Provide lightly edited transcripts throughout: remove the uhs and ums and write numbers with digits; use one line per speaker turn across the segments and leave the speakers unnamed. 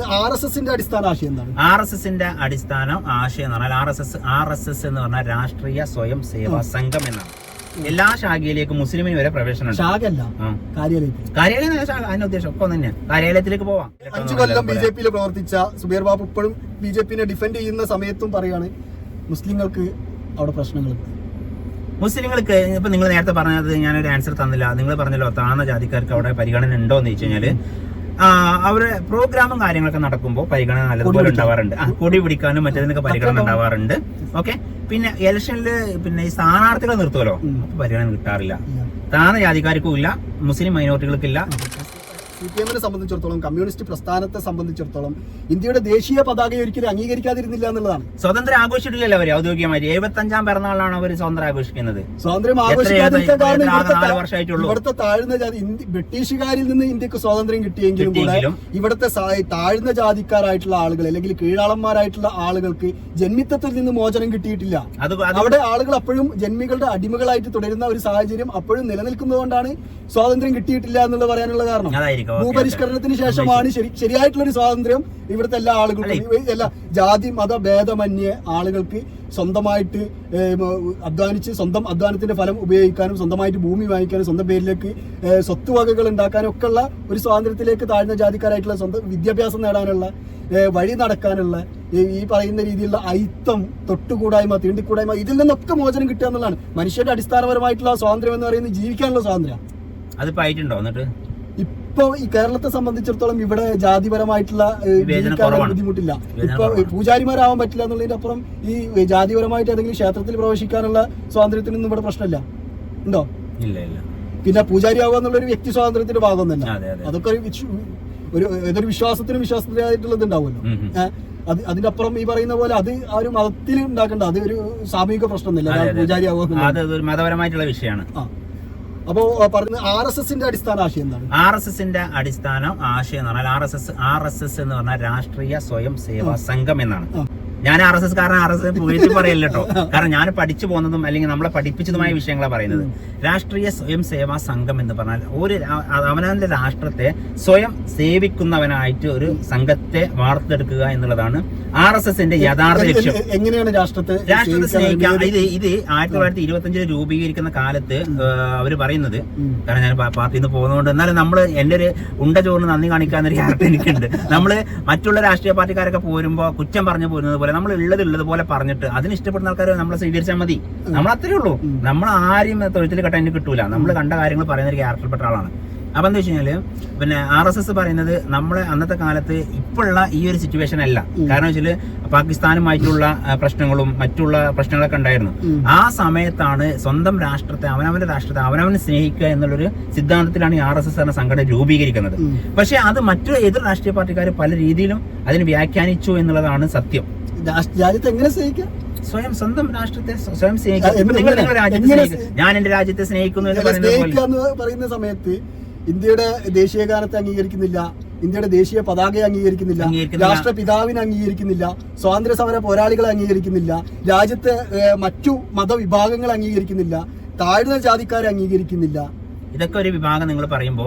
RSSന്റെ അടിസ്ഥാന ആശയം എന്താണ്?
RSSന്റെ അടിസ്ഥാന ആശയം എന്ന് പറഞ്ഞാൽ RSS എന്ന് പറഞ്ഞാൽ രാഷ്ട്രീയ സ്വയം സേവാ സംഘം എന്നാണ്. എല്ലാ ശാഖയിലേക്കും മുസ്ലിമിന് വരെ പ്രവേശനം. കാര്യാലയം അതിന്റെ ഉദ്ദേശം ഒക്കെ തന്നെയാണ്. കാര്യാലയത്തിലേക്ക് പോവാം.
5 കൊല്ലം BJP പ്രവർത്തിച്ച സുബൈർ ബാബു ഇപ്പോഴും BJP ഡിഫെൻഡ് ചെയ്യുന്ന സമയത്തും പറയാണ് മുസ്ലിങ്ങൾക്ക് അവിടെ പ്രശ്നങ്ങളുണ്ട്.
മുസ്ലിങ്ങൾക്ക് ഇപ്പൊ നിങ്ങൾ നേരത്തെ പറഞ്ഞത് ഞാനൊരു ആൻസർ തന്നില്ല. നിങ്ങൾ പറഞ്ഞല്ലോ താഴ്ന്ന ജാതിക്കാർക്ക് അവിടെ പരിഗണന ഉണ്ടോ എന്ന് ചോദിച്ചു കഴിഞ്ഞാല് അവരുടെ പ്രോഗ്രാമും കാര്യങ്ങളൊക്കെ നടക്കുമ്പോൾ പരിഗണന നല്ലതുപോലെ ഉണ്ടാവാറുണ്ട്. കൊടി പിടിക്കാനും മറ്റേതിനൊക്കെ പരിഗണന ഉണ്ടാവാറുണ്ട്. ഓക്കെ. പിന്നെ ഇലക്ഷനില് പിന്നെ ഈ സ്ഥാനാർത്ഥികളെ നിർത്തുമല്ലോ, അപ്പൊ പരിഗണന കിട്ടാറില്ല. താഴ്ന്ന ജാതിക്കാർക്കും ഇല്ല, മുസ്ലിം മൈനോറിറ്റികൾക്കില്ല.
CPM സംബന്ധിച്ചിടത്തോളം, കമ്മ്യൂണിസ്റ്റ് പ്രസ്ഥാനത്തെ സംബന്ധിച്ചിടത്തോളം ഇന്ത്യയുടെ ദേശീയ പതാക ഒരിക്കലും അംഗീകരിക്കാതിരുന്നില്ല എന്നുള്ളതാണ്.
സ്വാതന്ത്ര്യം ആഘോഷിച്ചിട്ടില്ലല്ലോ അവര് ഔദ്യോഗികമായി. 75ാം പിറന്നാളാണ് അവർ സ്വാതന്ത്ര്യം ആഘോഷിക്കുന്നത്.
സ്വാതന്ത്ര്യം ആഘോഷിക്കാതിരിക്കാൻ കാരണം ഇവിടുത്തെ താഴ്ന്ന ജാതി, ബ്രിട്ടീഷുകാരിൽ നിന്ന് ഇന്ത്യക്ക് സ്വാതന്ത്ര്യം കിട്ടിയെങ്കിലും കൂടെ ഇവിടുത്തെ താഴ്ന്ന ജാതിക്കാരായിട്ടുള്ള ആളുകൾ അല്ലെങ്കിൽ കീഴാളന്മാരായിട്ടുള്ള ആളുകൾക്ക് ജന്മിത്വത്തിൽ നിന്ന് മോചനം കിട്ടിയിട്ടില്ല. അവിടെ ആളുകൾ അപ്പോഴും ജന്മികളുടെ അടിമകളായിട്ട് തുടരുന്ന ഒരു സാഹചര്യം അപ്പോഴും നിലനിൽക്കുന്നതുകൊണ്ടാണ് സ്വാതന്ത്ര്യം കിട്ടിയിട്ടില്ല എന്നുള്ളത് പറയാനുള്ള കാരണം. ഭൂപരിഷ്കരണത്തിന് ശേഷമാണ് ശരിയായിട്ടുള്ള ഒരു സ്വാതന്ത്ര്യം ഇവിടുത്തെ എല്ലാ ആളുകൾക്കും, എല്ലാ ജാതി മത ഭേദമന്യേ ആളുകൾക്ക് സ്വന്തമായിട്ട് അധ്വാനിച്ച് സ്വന്തം അധ്വാനത്തിന്റെ ഫലം ഉപയോഗിക്കാനും സ്വന്തമായിട്ട് ഭൂമി വാങ്ങിക്കാനും സ്വന്തം പേരിലേക്ക് സ്വത്തുവകകൾ ഉണ്ടാക്കാനും ഒക്കെ ഉള്ള ഒരു സ്വാതന്ത്ര്യത്തിലേക്ക് താഴ്ന്ന ജാതിക്കാരായിട്ടുള്ള സ്വന്തം വിദ്യാഭ്യാസം നേടാനുള്ള വഴി നടക്കാനുള്ള ഈ പറയുന്ന രീതിയിലുള്ള അയിത്തം, തൊട്ടുകൂടായ്മ, തീണ്ടിക്കൂടായ്മ, ഇതിൽ നിന്നൊക്കെ മോചനം കിട്ടുക എന്നുള്ളതാണ് മനുഷ്യരുടെ അടിസ്ഥാനപരമായിട്ടുള്ള സ്വാതന്ത്ര്യം എന്ന് പറയുന്നത്. ജീവിക്കാനുള്ള സ്വാതന്ര്യം
അതിപ്പോ ആയിട്ടുണ്ടോ? എന്നിട്ട്
ഇപ്പൊ ഈ കേരളത്തെ സംബന്ധിച്ചിടത്തോളം ഇവിടെ ജാതിപരമായിട്ടുള്ള ബുദ്ധിമുട്ടില്ല. ഇപ്പൊ പൂജാരിമാരാവാൻ പറ്റില്ല എന്നുള്ളതിന്റെ അപ്പുറം ഈ ജാതിപരമായിട്ട് ഏതെങ്കിലും ക്ഷേത്രത്തിൽ പ്രവേശിക്കാനുള്ള സ്വാതന്ത്ര്യത്തിനൊന്നും ഇവിടെ പ്രശ്നമില്ല. ഉണ്ടോ? പിന്നെ പൂജാരി ആവുക എന്നുള്ളൊരു വ്യക്തി സ്വാതന്ത്ര്യത്തിന്റെ ഭാഗമൊന്നുമല്ല. അതൊക്കെ ഏതൊരു വിശ്വാസത്തിനായിട്ടുള്ളത് ഉണ്ടാവുമല്ലോ. അതിന്റെ അപ്പുറം ഈ പറയുന്ന പോലെ അത് ആ ഒരു മതത്തിൽ ഉണ്ടാക്കേണ്ട, അത് ഒരു സാമൂഹിക പ്രശ്നമൊന്നുമില്ല. പൂജാരി ആവുക
മതപരമായിട്ടുള്ള വിഷയമാണ്.
അപ്പോ പറഞ്ഞ RSSന്റെ അടിസ്ഥാന ആശയം എന്താണ്?
RSSന്റെ അടിസ്ഥാന ആശയം എന്ന് പറഞ്ഞാൽ RSS എന്ന് പറഞ്ഞാൽ രാഷ്ട്രീയ സ്വയം സേവാ സംഘം എന്നാണ്. ഞാൻ RSS കാരണം RSS പോയിട്ട് പറയല്ലോ കേട്ടോ. കാരണം ഞാൻ പഠിച്ചു പോകുന്നതും അല്ലെങ്കിൽ നമ്മളെ പഠിപ്പിച്ചതുമായ വിഷയങ്ങളാണ് പറയുന്നത്. രാഷ്ട്രീയ സ്വയം സേവാ സംഘം എന്ന് പറഞ്ഞാൽ അവനവന്റെ രാഷ്ട്രത്തെ സ്വയം സേവിക്കുന്നവനായിട്ട് ഒരു സംഘത്തെ വാർത്തെടുക്കുക എന്നുള്ളതാണ് RSSന്റെ യഥാർത്ഥ ലക്ഷ്യം.
എങ്ങനെയാണ് രാഷ്ട്രത്തെ
സ്നേഹിക്കുക? ഇത് 1925 രൂപീകരിക്കുന്ന കാലത്ത് അവര് പറയുന്നത്, കാരണം ഞാൻ പാർട്ടിയിൽ നിന്ന് പോകുന്നതുകൊണ്ട്, എന്നാലും നമ്മള് എന്റെ ഒരു ഉണ്ട ചോറിന് നന്ദി കാണിക്കാന്നൊരു ക്യാരക്ടർ എനിക്കുണ്ട്. നമ്മള് മറ്റുള്ള രാഷ്ട്രീയ പാർട്ടിക്കാരൊക്കെ പോരുമ്പോ കുറ്റം പറഞ്ഞു പോരുന്നത് പോലെ നമ്മൾ ഉള്ളത് പോലെ പറഞ്ഞിട്ട് അതിന് ഇഷ്ടപ്പെടുന്ന ആൾക്കാർ നമ്മളെ സ്വീകരിച്ചാൽ മതി. നമ്മൾ അത്രേ ഉള്ളൂ. നമ്മൾ ആരും തൊഴുത്തിൽ കെട്ടാൻ കിട്ടൂല. നമ്മൾ കണ്ട കാര്യങ്ങൾ പറയുന്ന ഒരു ക്യാരക്ടർപ്പെട്ട ആളാണ്. അപ്പൊ എന്താ വെച്ച് കഴിഞ്ഞാല് പിന്നെ RSS പറയുന്നത് നമ്മളെ അന്നത്തെ കാലത്ത് ഇപ്പോഴുള്ള ഈ ഒരു സിറ്റുവേഷൻ അല്ല. കാരണം വെച്ചാല് പാകിസ്ഥാനുമായിട്ടുള്ള പ്രശ്നങ്ങളും മറ്റുള്ള പ്രശ്നങ്ങളൊക്കെ ഉണ്ടായിരുന്നു. ആ സമയത്താണ് സ്വന്തം രാഷ്ട്രത്തെ, അവനവനെ സ്നേഹിക്കുക എന്നുള്ളൊരു സിദ്ധാന്തത്തിലാണ് ഈ RSS എന്ന സംഘടന രൂപീകരിക്കുന്നത്. പക്ഷെ അത് മറ്റു എതിർ രാഷ്ട്രീയ പാർട്ടിക്കാർ പല രീതിയിലും അതിന് വ്യാഖ്യാനിച്ചു എന്നുള്ളതാണ് സത്യം.
രാജ്യത്തെ എങ്ങനെ സ്നേഹിക്കാം?
സ്വന്തം രാഷ്ട്രത്തെ സ്വയം സ്നേഹിക്കുക. ഞാൻ എന്റെ രാജ്യത്തെ സ്നേഹിക്കുന്നു എന്ന്
പറയുന്ന സമയത്ത് ഇന്ത്യയുടെ ദേശീയ ഗാനത്തെ അംഗീകരിക്കുന്നില്ല, ഇന്ത്യയുടെ ദേശീയ പതാകയെ അംഗീകരിക്കുന്നില്ല, രാഷ്ട്രപിതാവിനെ അംഗീകരിക്കുന്നില്ല, സ്വാതന്ത്ര്യ സമര പോരാളികളെ അംഗീകരിക്കുന്നില്ല, രാജ്യത്തെ മറ്റു മതവിഭാഗങ്ങളെ അംഗീകരിക്കുന്നില്ല, താഴ്ന്ന ജാതിക്കാരെ അംഗീകരിക്കുന്നില്ല.
ഇതൊക്കെ ഒരു വിഭാഗം നിങ്ങൾ പറയുമ്പോ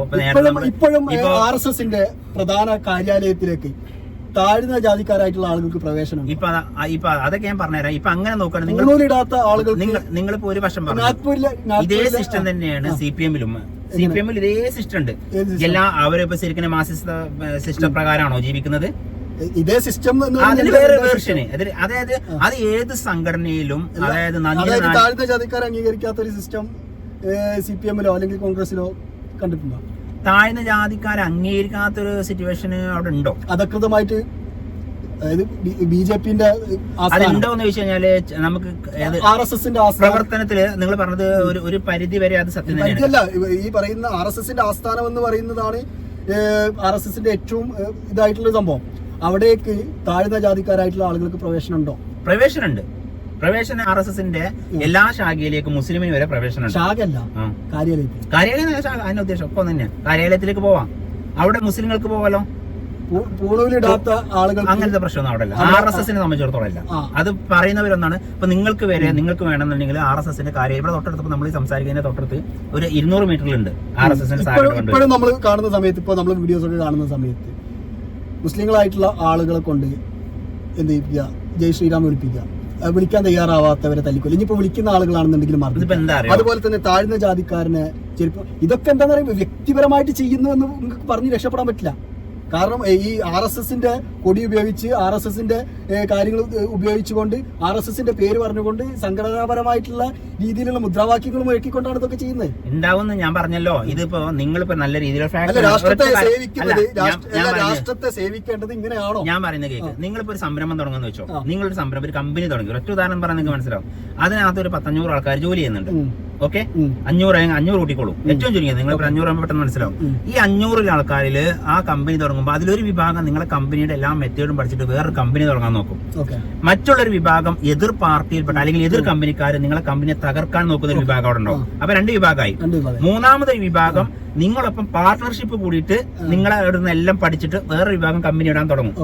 ഇപ്പോഴും RSSന്റെ പ്രധാന കാര്യാലയത്തിലേക്ക് താഴ്ന്ന ജാതിക്കാരായിട്ടുള്ള ആളുകൾക്ക് പ്രവേശനം.
ഇപ്പൊ അതൊക്കെ ഞാൻ പറഞ്ഞുതരാം. ഇപ്പൊ അങ്ങനെ നോക്കുകയാണെങ്കിൽ
ഇടാത്ത ആളുകൾ
നിങ്ങളിപ്പോ ഒരു വർഷം പറഞ്ഞു ഇതേ സിസ്റ്റം തന്നെയാണ് CPM-ലും ഇതേ സിസ്റ്റം ഉണ്ട്. എല്ലാ അവരിപ്പോ ശരിക്കും മാർക്സിസ്റ്റ് സിസ്റ്റം പ്രകാരമാണോ ജീവിക്കുന്നത്?
ഇതേ സിസ്റ്റം
അതിന് വേറെ വേർഷന്. അതായത് അത് ഏത് സംഘടനയിലും, അതായത്
താഴ്ന്ന ജാതിക്കാരെ അംഗീകരിക്കാത്ത ഒരു സിസ്റ്റം CPM-ലോ അല്ലെങ്കിൽ കോൺഗ്രസിലോ കണ്ടിട്ടുണ്ടോ?
താഴ്ന്ന ജാതിക്കാരെ അംഗീകരിക്കാത്തൊരു സിറ്റുവേഷന് അവിടെ ഉണ്ടോ?
അധികൃതമായിട്ട് BJP-ന്റെ
അതുണ്ടോ എന്ന് ചോദിച്ചു കഴിഞ്ഞാല് നമുക്ക്
RSSന്റെ
പ്രവർത്തനത്തില് നിങ്ങൾ പറഞ്ഞത് ഒരു പരിധി വരെ അത് സത്യം
തന്നെയല്ല. ഈ പറയുന്ന RSSന്റെ ആസ്ഥാനം എന്ന് പറയുന്നതാണ് RSSന്റെ ഏറ്റവും ഇതായിട്ടുള്ള സംഭവം. അവിടേക്ക് താഴ്ന്ന ജാതിക്കാരായിട്ടുള്ള ആളുകൾക്ക് പ്രവേശനം ഉണ്ടോ?
പ്രവേശനമുണ്ട്. RSSന്റെ എല്ലാ ശാഖയിലേക്കും മുസ്ലിമിന് വരെ പ്രവേശനം.
ശാഖയല്ല,
കാര്യാലയം അതിന്റെ ഉദ്ദേശം ഒക്കെ തന്നെയാണ്. കാര്യാലയത്തിലേക്ക് പോവാം. അവിടെ മുസ്ലിങ്ങൾക്ക് പോവാലോ.
പൂണൂലിടാത്ത ആളുകൾ
അങ്ങനത്തെ പ്രശ്നമൊന്നും അവിടെ അല്ല. RSSനെ സംബന്ധിച്ചിടത്തോളം അല്ല. അത് പറയുന്നവരൊന്നാണ്. ഇപ്പൊ നിങ്ങൾക്ക് വേണമെന്നുണ്ടെങ്കിൽ RSSന്റെ കാര്യം ഇവിടെ തൊട്ടടുത്ത് നമ്മൾ സംസാരിക്കുന്നതിന്റെ തൊട്ടടുത്ത് ഒരു 200 മീറ്ററിലുണ്ട് RSSന്റെ.
ഇപ്പോഴും നമ്മൾ കാണുന്ന സമയത്ത്, ഇപ്പൊ നമ്മൾ വീഡിയോസ് ഒക്കെ കാണുന്ന സമയത്ത് മുസ്ലിങ്ങളായിട്ടുള്ള ആളുകളെ കൊണ്ട് എന്ത് ചെയ്യിപ്പിക്കുക, ജയ് ശ്രീറാം വിളിപ്പിക്കുക, വിളിക്കാൻ തയ്യാറാവാത്തവരെ തല്ലിക്കൊല്ലും. ഇനിയിപ്പോ വിളിക്കുന്ന ആളുകളാണെന്നുണ്ടെങ്കിലും മറന്നു. അതുപോലെ തന്നെ താഴ്ന്ന ജാതിക്കാരനെ ചെരുപ്പ്, ഇതൊക്കെ എന്താന്ന് പറയുമ്പോൾ വ്യക്തിപരമായിട്ട് ചെയ്യുന്നു എന്ന് നിങ്ങൾക്ക് പറഞ്ഞ് രക്ഷപ്പെടാൻ പറ്റില്ല. കാരണം ഈ RSSന്റെ കൊടി ഉപയോഗിച്ച് RSSന്റെ കാര്യങ്ങൾ ഉപയോഗിച്ചുകൊണ്ട് RSSന്റെ പേര് പറഞ്ഞുകൊണ്ട് സംഘടനാപരമായിട്ടുള്ള രീതിയിലുള്ള മുദ്രാവാക്യങ്ങൾ മുഴക്കിക്കൊണ്ടാണ് ഇതൊക്കെ ചെയ്യുന്നത്.
ഉണ്ടാവുമെന്ന് ഞാൻ പറഞ്ഞല്ലോ. ഇതിപ്പോ നിങ്ങളിപ്പോ നല്ല രീതിയിലുള്ള
രാഷ്ട്രത്തെ സേവിക്കേണ്ടത് ഇങ്ങനെയാണോ?
ഞാൻ പറയുന്നത് കേൾക്ക്. നിങ്ങളിപ്പോ ഒരു സംരംഭം തുടങ്ങുന്ന വെച്ചോ, നിങ്ങളൊരു സംരംഭം, ഒരു കമ്പനി തുടങ്ങി. ഒറ്റ ഉദാഹരണം പറഞ്ഞാൽ നിങ്ങൾക്ക് മനസ്സിലാവും. അതിനകത്ത് ഒരു 500 ആൾക്കാർ ജോലി ചെയ്യുന്നുണ്ട്. ഓക്കെ, 500 കൂട്ടിക്കോളൂ. ഏറ്റവും ചുരുങ്ങിയത് നിങ്ങൾ 500 ആകുമ്പോൾ പെട്ടെന്ന് മനസ്സിലാവും. ഈ 500 ആൾക്കാരിൽ ആ കമ്പനി തുടങ്ങുമ്പോൾ അതിലൊരു വിഭാഗം നിങ്ങളെ കമ്പനിയുടെ എല്ലാ മെത്തേഡും പഠിച്ചിട്ട് വേറൊരു കമ്പനി തുടങ്ങാൻ നോക്കും. മറ്റുള്ളൊരു വിഭാഗം എതിർ പാർട്ടിയിൽപ്പെട്ട അല്ലെങ്കിൽ എതിർ കമ്പനിക്കാർ നിങ്ങളെ കമ്പനിയെ തകർക്കാൻ നോക്കുന്ന ഒരു വിഭാഗം അവിടെ ഉണ്ടാവും. അപ്പൊ 2 വിഭാഗമായി. മൂന്നാമതൊരു വിഭാഗം നിങ്ങളൊപ്പം പാർട്ട്ണർഷിപ്പ് കൂടിയിട്ട് നിങ്ങളെ ഇവിടുന്ന് എല്ലാം പഠിച്ചിട്ട് വേറൊരു വിഭാഗം കമ്പനി ഇടാൻ തുടങ്ങും.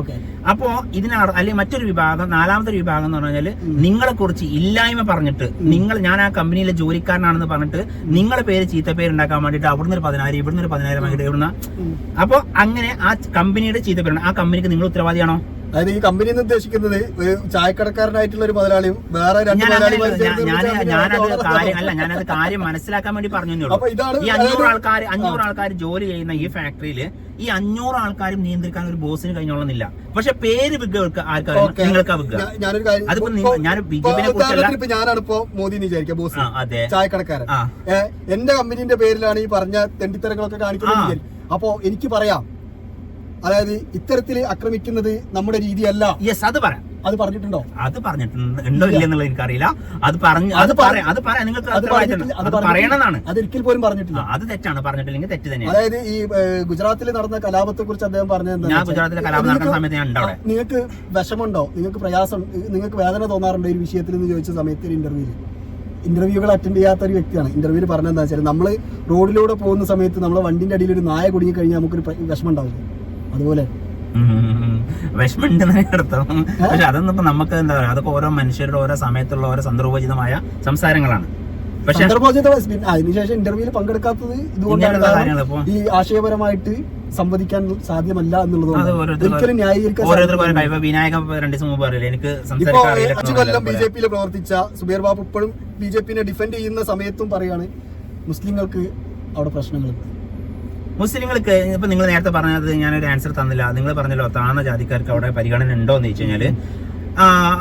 അപ്പോ അല്ലെങ്കിൽ മറ്റൊരു വിഭാഗം, നാലാമത്തെ വിഭാഗം എന്ന് പറഞ്ഞാൽ നിങ്ങളെ കുറിച്ച് ഇല്ലായ്മ പറഞ്ഞിട്ട് ഞാൻ ആ കമ്പനിയിലെ ജോലിക്കാരനാണെന്ന് പറഞ്ഞിട്ട് നിങ്ങളെ പേര് ചീത്തപ്പേരുണ്ടാക്കാൻ വേണ്ടിയിട്ട് അവിടുന്ന് ഒരു 10,000 ഇവിടുന്ന് ഒരു 10,000 ആയിട്ട് ഇവിടുന്ന. അപ്പൊ അങ്ങനെ ആ കമ്പനിയുടെ ചീത്തപ്പേരാണ്. ആ കമ്പനിക്ക് നിങ്ങൾ ഉത്തരവാദിയാണോ?
അതായത് ഈ കമ്പനി എന്ന് ഉദ്ദേശിക്കുന്നത് ചായക്കടക്കാരനായിട്ടുള്ള ഒരു മുതലാളിയും വേറെ
ഞാനത് കാര്യം മനസ്സിലാക്കാൻ വേണ്ടി പറഞ്ഞു. ഈ 500 ആൾക്കാർ ജോലി ചെയ്യുന്ന ഈ ഫാക്ടറിയില് ഈ 500 ആൾക്കാരും നിയന്ത്രിക്കാൻ ഒരു ബോസിന് കഴിഞ്ഞോളുന്നില്ല. പക്ഷെ പേര് വിൽക്കുക ആർക്കാരും നിങ്ങൾക്ക് വിൽക്കുക. അതിപ്പോ ഞാൻ ബിജെപിനെ കുറിച്ചല്ല,
ഞാനാണിപ്പോ മോദി എന്ന് വിചാരിക്കാം, ബോസ് ചായക്കടക്കാരൻ. എന്റെ കമ്പനിന്റെ പേരിലാണ് ഈ പറഞ്ഞ തെണ്ടിത്തരങ്ങളൊക്കെ കാണിക്കുന്നത്. അപ്പോ എനിക്ക് പറയാം, അതായത് ഇത്തരത്തിൽ ആക്രമിക്കുന്നത് നമ്മുടെ രീതിയല്ല.
യെസ്, അത് പറയാം.
അത് പറഞ്ഞിട്ടുണ്ടോ?
അത് പറഞ്ഞിട്ടുണ്ടോ ഇല്ലെന്നുള്ളത് എനിക്കറിയില്ല. അത് പറയാം. നിങ്ങൾക്ക് പറയണമെന്നാണ്.
അതൊരിക്കൽ പോലും പറഞ്ഞിട്ടില്ല.
അത് തെറ്റാണ്. പറഞ്ഞിട്ടില്ലെങ്കിൽ തെറ്റ് തന്നെയാണ്.
അതായത് ഈ ഗുജറാത്തിൽ നടന്ന കലാപത്തെ കുറിച്ച് അദ്ദേഹം പറഞ്ഞത്,
ഞാൻ ഗുജറാത്തിലെ കലാപം നടക്കുന്ന സമയത്ത് ഞാൻ ഉണ്ടാവും.
നിങ്ങൾക്ക് വിഷമുണ്ടോ, നിങ്ങൾക്ക് പ്രയാസം, നിങ്ങൾക്ക് വേദന തോന്നാറുണ്ടോ ഈ വിഷയത്തിൽ എന്ന് ചോദിച്ച സമയത്ത് ഒരു ഇന്റർവ്യൂകൾ അറ്റൻഡ് ചെയ്യാത്ത ഒരു വ്യക്തിയാണ്. ഇന്റർവ്യൂവിൽ പറഞ്ഞതെന്താ വെച്ചാൽ, നമ്മൾ റോഡിലൂടെ പോകുന്ന സമയത്ത് നമ്മളെ വണ്ടിന്റെ അടിയിൽ ഒരു നായ കുടുങ്ങി കഴിഞ്ഞാൽ നമുക്കൊരു വിഷമം ഉണ്ടാവില്ല. അതുപോലെ
വിഷമുണ്ടെന്ന് അർത്ഥം. പക്ഷെ അതൊന്നും ഇപ്പൊ നമുക്ക് എന്താ പറയുക, അതൊക്കെ ഓരോ മനുഷ്യരുടെ ഓരോ സമയത്തുള്ള ഓരോ സന്ദർഭോചിതമായ സംസാരങ്ങളാണ്. പക്ഷെ
അതിനുശേഷം ഇന്റർവ്യൂവിൽ പങ്കെടുക്കാത്തത് ഇതുകൊണ്ടാണ്. ഈ ആശയപരമായിട്ട് സംവദിക്കാൻ സാധ്യമല്ല എന്നുള്ളത് ഒരിക്കലും ന്യായീകരിക്കാൻ. ബിജെപിയിൽ പ്രവർത്തിച്ച സുബൈർ ബാബു ഇപ്പോഴും ബിജെപിനെ ഡിഫെൻഡ് ചെയ്യുന്ന സമയത്തും പറയാണ് മുസ്ലിങ്ങൾക്ക് അവിടെ പ്രശ്നങ്ങളുണ്ട്.
മുസ്ലിങ്ങൾക്ക് ഇപ്പൊ നിങ്ങൾ നേരത്തെ പറഞ്ഞത് ഞാനൊരു ആൻസർ തന്നില്ല. നിങ്ങൾ പറഞ്ഞല്ലോ താഴ്ന്ന ജാതിക്കാർക്ക് അവിടെ പരിഗണന ഉണ്ടോ എന്ന് ചോദിച്ചു കഴിഞ്ഞാല്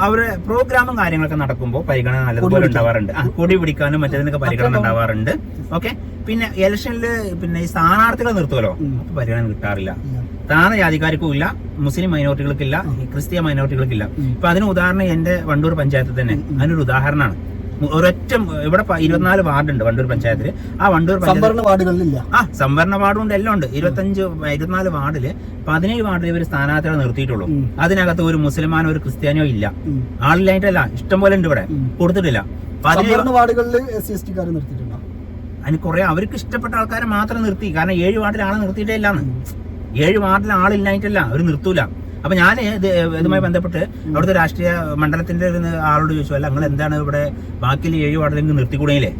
അവരുടെ പ്രോഗ്രാമും കാര്യങ്ങളൊക്കെ നടക്കുമ്പോൾ പരിഗണന നല്ലതുപോലെ ഉണ്ടാവാറുണ്ട്. കൊടി പിടിക്കാനും മറ്റേതിനൊക്കെ പരിഗണന ഉണ്ടാവാറുണ്ട്. ഓക്കെ, പിന്നെ ഇലക്ഷനിൽ പിന്നെ ഈ സ്ഥാനാർത്ഥികളെ നിർത്തുമല്ലോ, അപ്പൊ പരിഗണന കിട്ടാറില്ല. താഴ്ന്ന ജാതിക്കാർക്കും ഇല്ല, മുസ്ലിം മൈനോറിറ്റികൾക്കില്ല, ക്രിസ്ത്യൻ മൈനോറിറ്റികൾക്കില്ല. ഇപ്പൊ അതിന് ഉദാഹരണം എന്റെ വണ്ടൂർ പഞ്ചായത്തിൽ തന്നെ അതിനൊരു ഉദാഹരണമാണ്. ഒരൊറ്റ ഇവിടെ 24 വാർഡുണ്ട് വണ്ടൂർ പഞ്ചായത്തിൽ. ആ വണ്ടൂർ
സംവരണ വാർഡുകളിലില്ല.
സംവരണ വാർഡുണ്ട്, എല്ലാം ഉണ്ട്. 24 വാർഡില് 17 വാർഡിൽ ഇവർ സ്ഥാനാർത്ഥികളെ നിർത്തിയിട്ടുള്ളൂ. അതിനകത്ത് ഒരു മുസ്ലിമാനോ ഒരു ക്രിസ്ത്യാനിയോ ഇല്ല. ആളില്ലായിട്ടല്ല, ഇഷ്ടം പോലെ ഉണ്ട് ഇവിടെ, കൊടുത്തിട്ടില്ല.
വാർഡുകളിൽ SC/ST നിർത്തിയിട്ടുണ്ടോ?
അതിന് കുറെ അവർക്ക് ഇഷ്ടപ്പെട്ട ആൾക്കാരെ മാത്രം നിർത്തി. കാരണം 7 വാർഡിൽ ആളെ നിർത്തിയിട്ടേ ഇല്ലാന്ന്. 7 വാർഡിൽ ആളില്ലായിട്ടല്ല, അവർ നിർത്തൂല. അപ്പൊ ഞാൻ ഇതുമായി ബന്ധപ്പെട്ട് അവിടുത്തെ രാഷ്ട്രീയ മണ്ഡലത്തിന്റെ ആളോട് ചോദിച്ചു, അല്ല നിങ്ങൾ എന്താണ് ഇവിടെ ബാക്കിയിൽ 7 വാർഡിലേക്ക് നിർത്തിക്കൂടെയില്ലേ,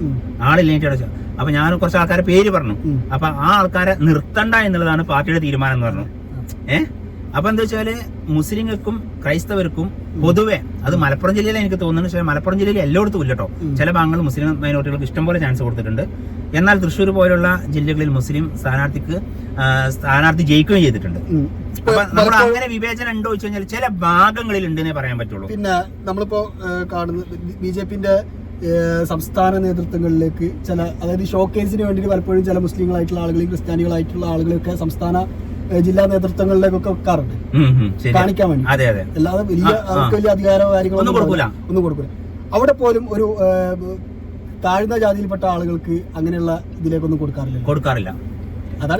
ആളില്ലായിട്ട്. അപ്പൊ ഞാൻ കുറച്ച് ആൾക്കാരെ പേര് പറഞ്ഞു. അപ്പൊ ആ ആൾക്കാരെ നിർത്തണ്ട എന്നുള്ളതാണ് പാർട്ടിയുടെ തീരുമാനം എന്ന് പറഞ്ഞു. അപ്പൊ എന്താ വെച്ചാല് മുസ്ലിങ്ങൾക്കും ക്രൈസ്തവർക്കും പൊതുവെ, അത് മലപ്പുറം ജില്ലയിൽ എനിക്ക് തോന്നുന്നു, പക്ഷേ മലപ്പുറം ജില്ലയിൽ എല്ലായിടത്തും ഇല്ല കേട്ടോ. ചില ഭാഗങ്ങളിൽ മുസ്ലിം മൈനോറിറ്റികൾക്ക് ഇഷ്ടംപോലെ ചാൻസ് കൊടുത്തിട്ടുണ്ട്. എന്നാൽ തൃശ്ശൂർ പോലുള്ള ജില്ലകളിൽ മുസ്ലിം സ്ഥാനാർത്ഥി ജയിക്കുകയും ചെയ്തിട്ടുണ്ട്. അപ്പൊ നമ്മൾ അങ്ങനെ വിവേചനം ഉണ്ടോ വെച്ച് കഴിഞ്ഞാൽ ചില ഭാഗങ്ങളിൽ ഉണ്ടെന്നേ പറയാൻ പറ്റുള്ളൂ.
പിന്നെ നമ്മളിപ്പോ കാണുന്നത് ബിജെപിന്റെ സംസ്ഥാന നേതൃത്വങ്ങളിലേക്ക് അതായത് ഷോക്കേസിന് വേണ്ടിയിട്ട് പലപ്പോഴും ചില മുസ്ലിങ്ങളായിട്ടുള്ള ആളുകളെയും ക്രിസ്ത്യാനികളായിട്ടുള്ള ആളുകളെയൊക്കെ സംസ്ഥാന ജില്ലാ നേതൃത്വങ്ങളിലേക്കൊക്കെ വെക്കാറുണ്ട്, കാണിക്കാൻ വേണ്ടി. അല്ലാതെ വലിയ അധികാരോ കാര്യങ്ങളൊന്നും കൊടുക്കില്ല. അവിടെ പോലും ഒരു താഴ്ന്ന ജാതിയിൽപ്പെട്ട ആളുകൾക്ക് അങ്ങനെയുള്ള ഇതിലേക്കൊന്നും കൊടുക്കാറില്ല.